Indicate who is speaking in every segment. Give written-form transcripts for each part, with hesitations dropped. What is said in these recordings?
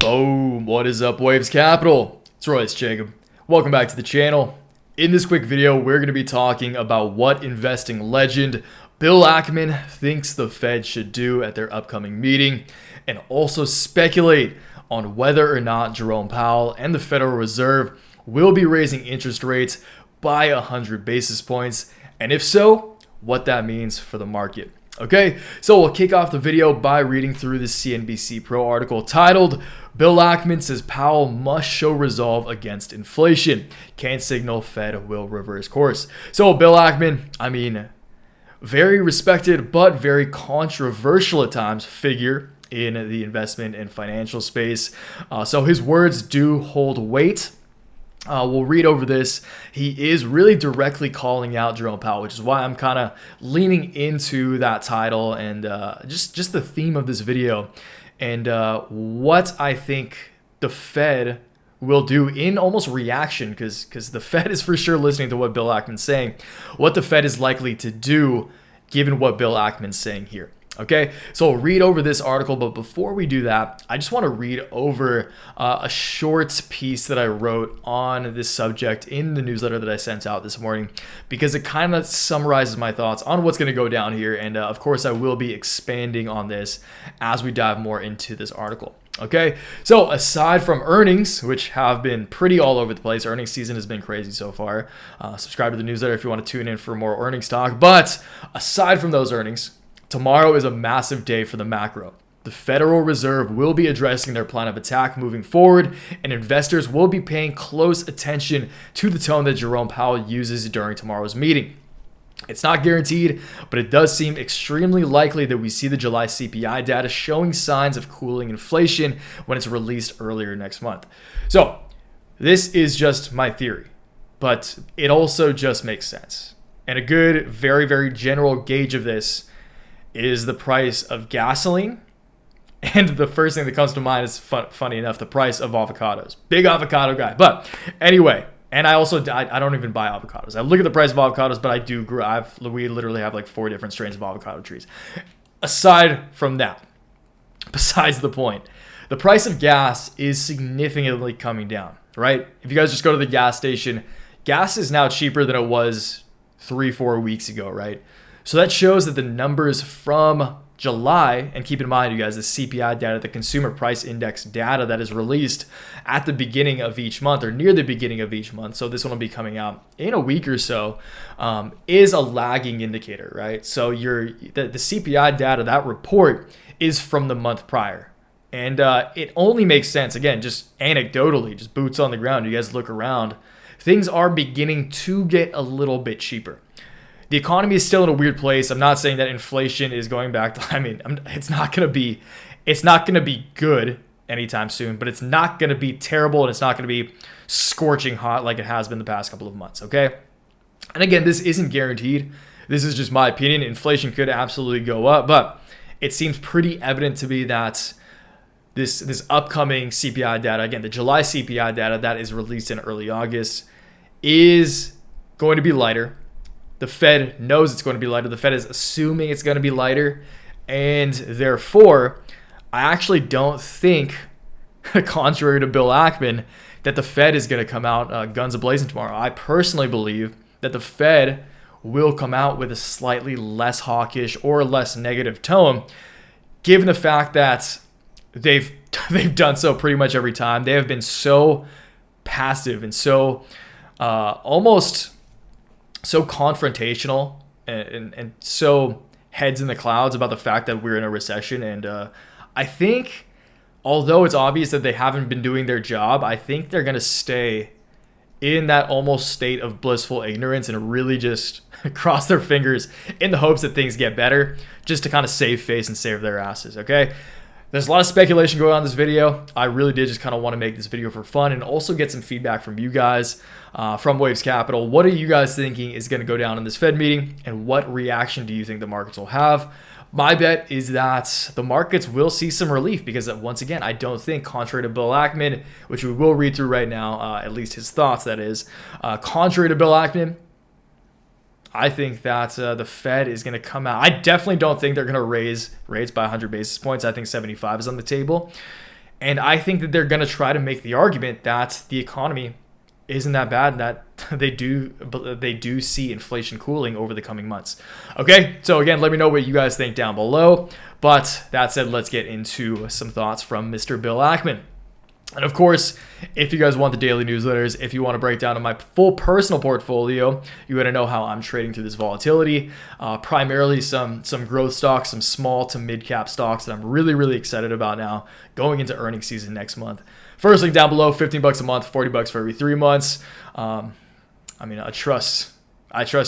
Speaker 1: Boom! What is up, Waves Capital? It's Royce Jacob. Welcome back to the channel. In this quick video, we're going to be talking about what investing legend Bill Ackman thinks the Fed should do at their upcoming meeting, and also speculate on whether or not Jerome Powell and the Federal Reserve will be raising interest rates by 100 basis points, and if so, what that means for the market. Okay, so we'll kick off the video by reading through the CNBC Pro article titled, Bill Ackman says Powell must show resolve against inflation. Can't signal Fed will reverse course. So Bill Ackman, very respected but very controversial at times figure in the investment and financial space. So his words do hold weight. We'll read over this. He is really directly calling out Jerome Powell, which is why I'm kind of leaning into that title and just the theme of this video and what I think the Fed will do in almost reaction, because the Fed is for sure listening to what Bill Ackman's saying, what the Fed is likely to do given what Bill Ackman's saying here. Okay, so I'll read over this article, but before we do that, I just want to read over a short piece that I wrote on this subject in the newsletter that I sent out this morning, because it kind of summarizes my thoughts on what's going to go down here. And of course, I will be expanding on this as we dive more into this article. Okay, so aside from earnings, which have been pretty all over the place, earnings season has been crazy so far. Subscribe to the newsletter if you want to tune in for more earnings talk. But aside from those earnings, tomorrow is a massive day for the macro. The Federal Reserve will be addressing their plan of attack moving forward, and investors will be paying close attention to the tone that Jerome Powell uses during tomorrow's meeting. It's not guaranteed, but it does seem extremely likely that we see the July CPI data showing signs of cooling inflation when it's released earlier next month. So this is just my theory, but it also just makes sense. And a good, very, very general gauge of this is the price of gasoline, and the first thing that comes to mind is, funny enough, the price of avocados. Big avocado guy. But anyway, and I don't even buy avocados. I look at the price of avocados, but I do grow. We literally have like 4 different strains of avocado trees. Aside from that, besides the point, the price of gas is significantly coming down, right? If you guys just go to the gas station, gas is now cheaper than it was 3-4 weeks ago, right? So that shows that the numbers from July, and keep in mind, you guys, the CPI data, the consumer price index data that is released at the beginning of each month or near the beginning of each month, so this one will be coming out in a week or so, is a lagging indicator, right? So the CPI data, that report is from the month prior. And it only makes sense, again, just anecdotally, just boots on the ground. You guys look around, things are beginning to get a little bit cheaper. The economy is still in a weird place. I'm not saying that inflation is going back to, it's not going to be good anytime soon, but it's not going to be terrible, and it's not going to be scorching hot like it has been the past couple of months, okay? And again, this isn't guaranteed. This is just my opinion. Inflation could absolutely go up, but it seems pretty evident to me that this upcoming CPI data, again, the July CPI data that is released in early August, is going to be lighter. The Fed knows it's going to be lighter. The Fed is assuming it's going to be lighter. And therefore, I actually don't think, contrary to Bill Ackman, that the Fed is going to come out guns a-blazing tomorrow. I personally believe that the Fed will come out with a slightly less hawkish or less negative tone, given the fact that they've done so pretty much every time. They have been so passive and so almost so confrontational and so heads in the clouds about the fact that we're in a recession. And I think, although it's obvious that they haven't been doing their job, I think they're going to stay in that almost state of blissful ignorance and really just cross their fingers in the hopes that things get better, just to kind of save face and save their asses, okay? There's a lot of speculation going on in this video. I really did just kind of want to make this video for fun and also get some feedback from you guys, from Waves Capital. What are you guys thinking is going to go down in this Fed meeting, and what reaction do you think the markets will have? My bet is that the markets will see some relief, because once again, I don't think, contrary to Bill Ackman, which we will read through right now, at least his thoughts, that is, contrary to Bill Ackman, I think that the Fed is going to come out. I definitely don't think they're going to raise rates by 100 basis points. I think 75 is on the table. And I think that they're going to try to make the argument that the economy isn't that bad and that they do see inflation cooling over the coming months. Okay, so again, let me know what you guys think down below. But that said, let's get into some thoughts from Mr. Bill Ackman. And of course, if you guys want the daily newsletters, if you want to break down my full personal portfolio, you want to know how I'm trading through this volatility, primarily some growth stocks, some small to mid cap stocks that I'm really excited about now going into earnings season next month. First link down below, $15 a month, $40 for every 3 months. I trust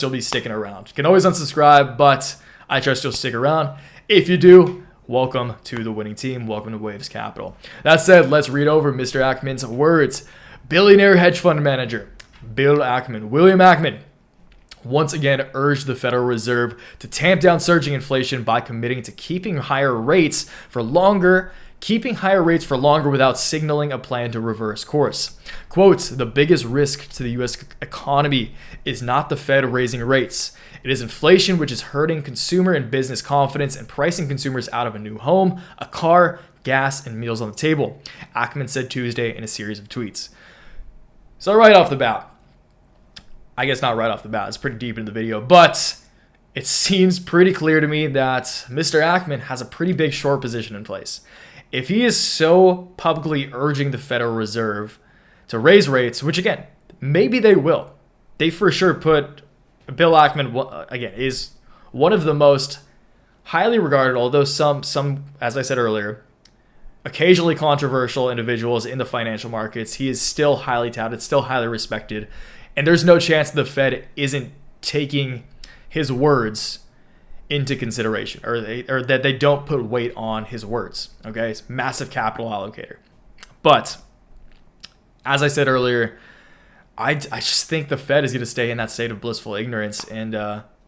Speaker 1: you'll be sticking around. You can always unsubscribe, but I trust you'll stick around. If you do, welcome to the winning team. Welcome to Waves Capital. That said, let's read over Mr. Ackman's words. Billionaire hedge fund manager Bill Ackman, William Ackman, once again urged the Federal Reserve to tamp down surging inflation by committing to keeping higher rates for longer without signaling a plan to reverse course. Quote, the biggest risk to the U.S. economy is not the Fed raising rates. It is inflation, which is hurting consumer and business confidence and pricing consumers out of a new home, a car, gas, and meals on the table, Ackman said Tuesday in a series of tweets. So right off the bat, I guess not right off the bat, it's pretty deep into the video, but it seems pretty clear to me that Mr. Ackman has a pretty big short position in place. If he is so publicly urging the Federal Reserve to raise rates, which again, maybe they will. They for sure put Bill Ackman, again, is one of the most highly regarded, although some, as I said earlier, occasionally controversial individuals in the financial markets. He is still highly touted, still highly respected. And there's no chance the Fed isn't taking his words into consideration, or that they don't put weight on his words. Okay, it's massive capital allocator. But as I said earlier, I just think the Fed is going to stay in that state of blissful ignorance, and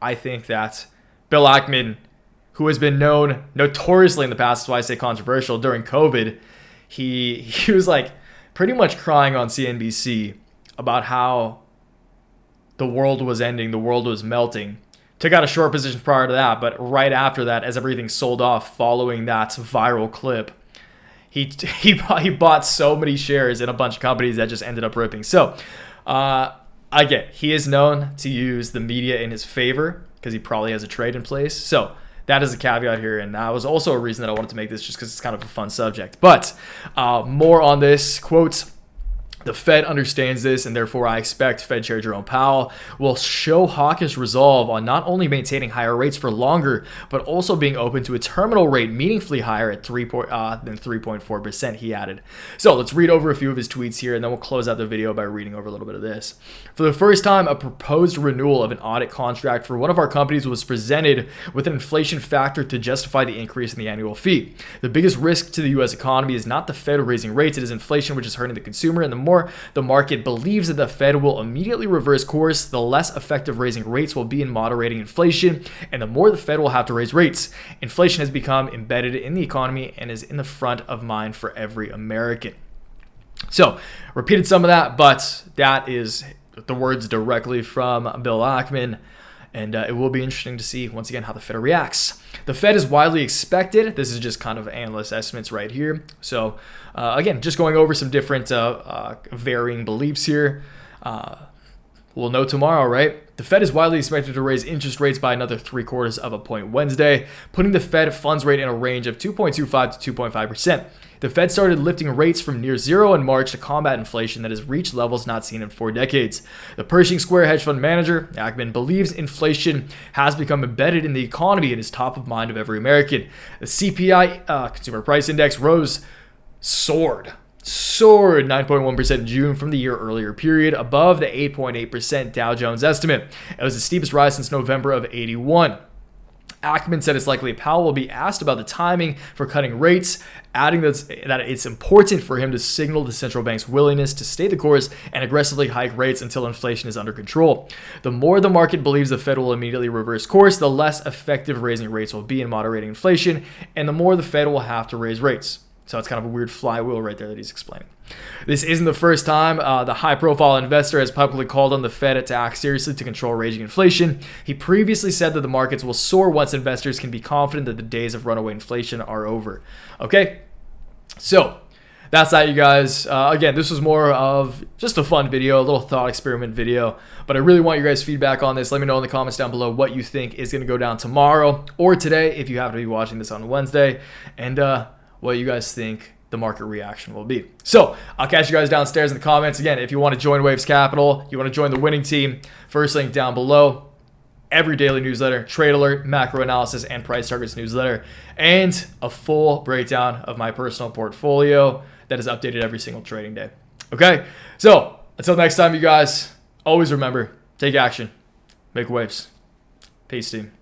Speaker 1: I think that Bill Ackman, who has been known notoriously in the past, that's why I say controversial, during COVID, he was like pretty much crying on CNBC about how the world was ending, the world was melting. Took out a short position prior to that, but right after that, as everything sold off following that viral clip, he bought so many shares in a bunch of companies that just ended up ripping. So, again, he is known to use the media in his favor because he probably has a trade in place. So that is a caveat here, and that was also a reason that I wanted to make this, just because it's kind of a fun subject. But more on this quote. The Fed understands this, and therefore I expect Fed Chair Jerome Powell will show hawkish resolve on not only maintaining higher rates for longer, but also being open to a terminal rate meaningfully higher at than 3.4%, he added. So let's read over a few of his tweets here, and then we'll close out the video by reading over a little bit of this. For the first time, a proposed renewal of an audit contract for one of our companies was presented with an inflation factor to justify the increase in the annual fee. The biggest risk to the U.S. economy is not the Fed raising rates, it is inflation, which is hurting the consumer, and the more the market believes that the Fed will immediately reverse course, the less effective raising rates will be in moderating inflation, and the more the Fed will have to raise rates. Inflation has become embedded in the economy and is in the front of mind for every American. So, repeated some of that, but that is the words directly from Bill Ackman. And it will be interesting to see, once again, how the Fed reacts. The Fed is widely expected. This is just kind of analyst estimates right here. So, again, just going over some different varying beliefs here. We'll know tomorrow, right? The Fed is widely expected to raise interest rates by another 0.75 of a point Wednesday, putting the Fed funds rate in a range of 2.25 to 2.5%. The Fed started lifting rates from near zero in March to combat inflation that has reached levels not seen in 4 decades. The Pershing Square hedge fund manager, Ackman, believes inflation has become embedded in the economy and is top of mind of every American. The CPI, Consumer Price Index, soared 9.1% in June from the year earlier period, above the 8.8% Dow Jones estimate. It was the steepest rise since November of '81. Ackman said it's likely Powell will be asked about the timing for cutting rates, adding that it's important for him to signal the central bank's willingness to stay the course and aggressively hike rates until inflation is under control. The more the market believes the Fed will immediately reverse course, the less effective raising rates will be in moderating inflation, and the more the Fed will have to raise rates. So it's kind of a weird flywheel right there that he's explaining. This isn't the first time the high-profile investor has publicly called on the Fed to act seriously to control raging inflation. He previously said that the markets will soar once investors can be confident that the days of runaway inflation are over. Okay, so that's that, you guys. Again, this was more of just a fun video, a little thought experiment video, but I really want your guys' feedback on this. Let me know in the comments down below what you think is going to go down tomorrow or today if you happen to be watching this on Wednesday, and what you guys think the market reaction will be. So I'll catch you guys downstairs in the comments. Again, if you want to join Waves Capital, you want to join the winning team, first link down below. Every daily newsletter, trade alert, macro analysis, and price targets newsletter, and a full breakdown of my personal portfolio that is updated every single trading day. Okay, so until next time, you guys, always remember, take action, make waves. Peace, team.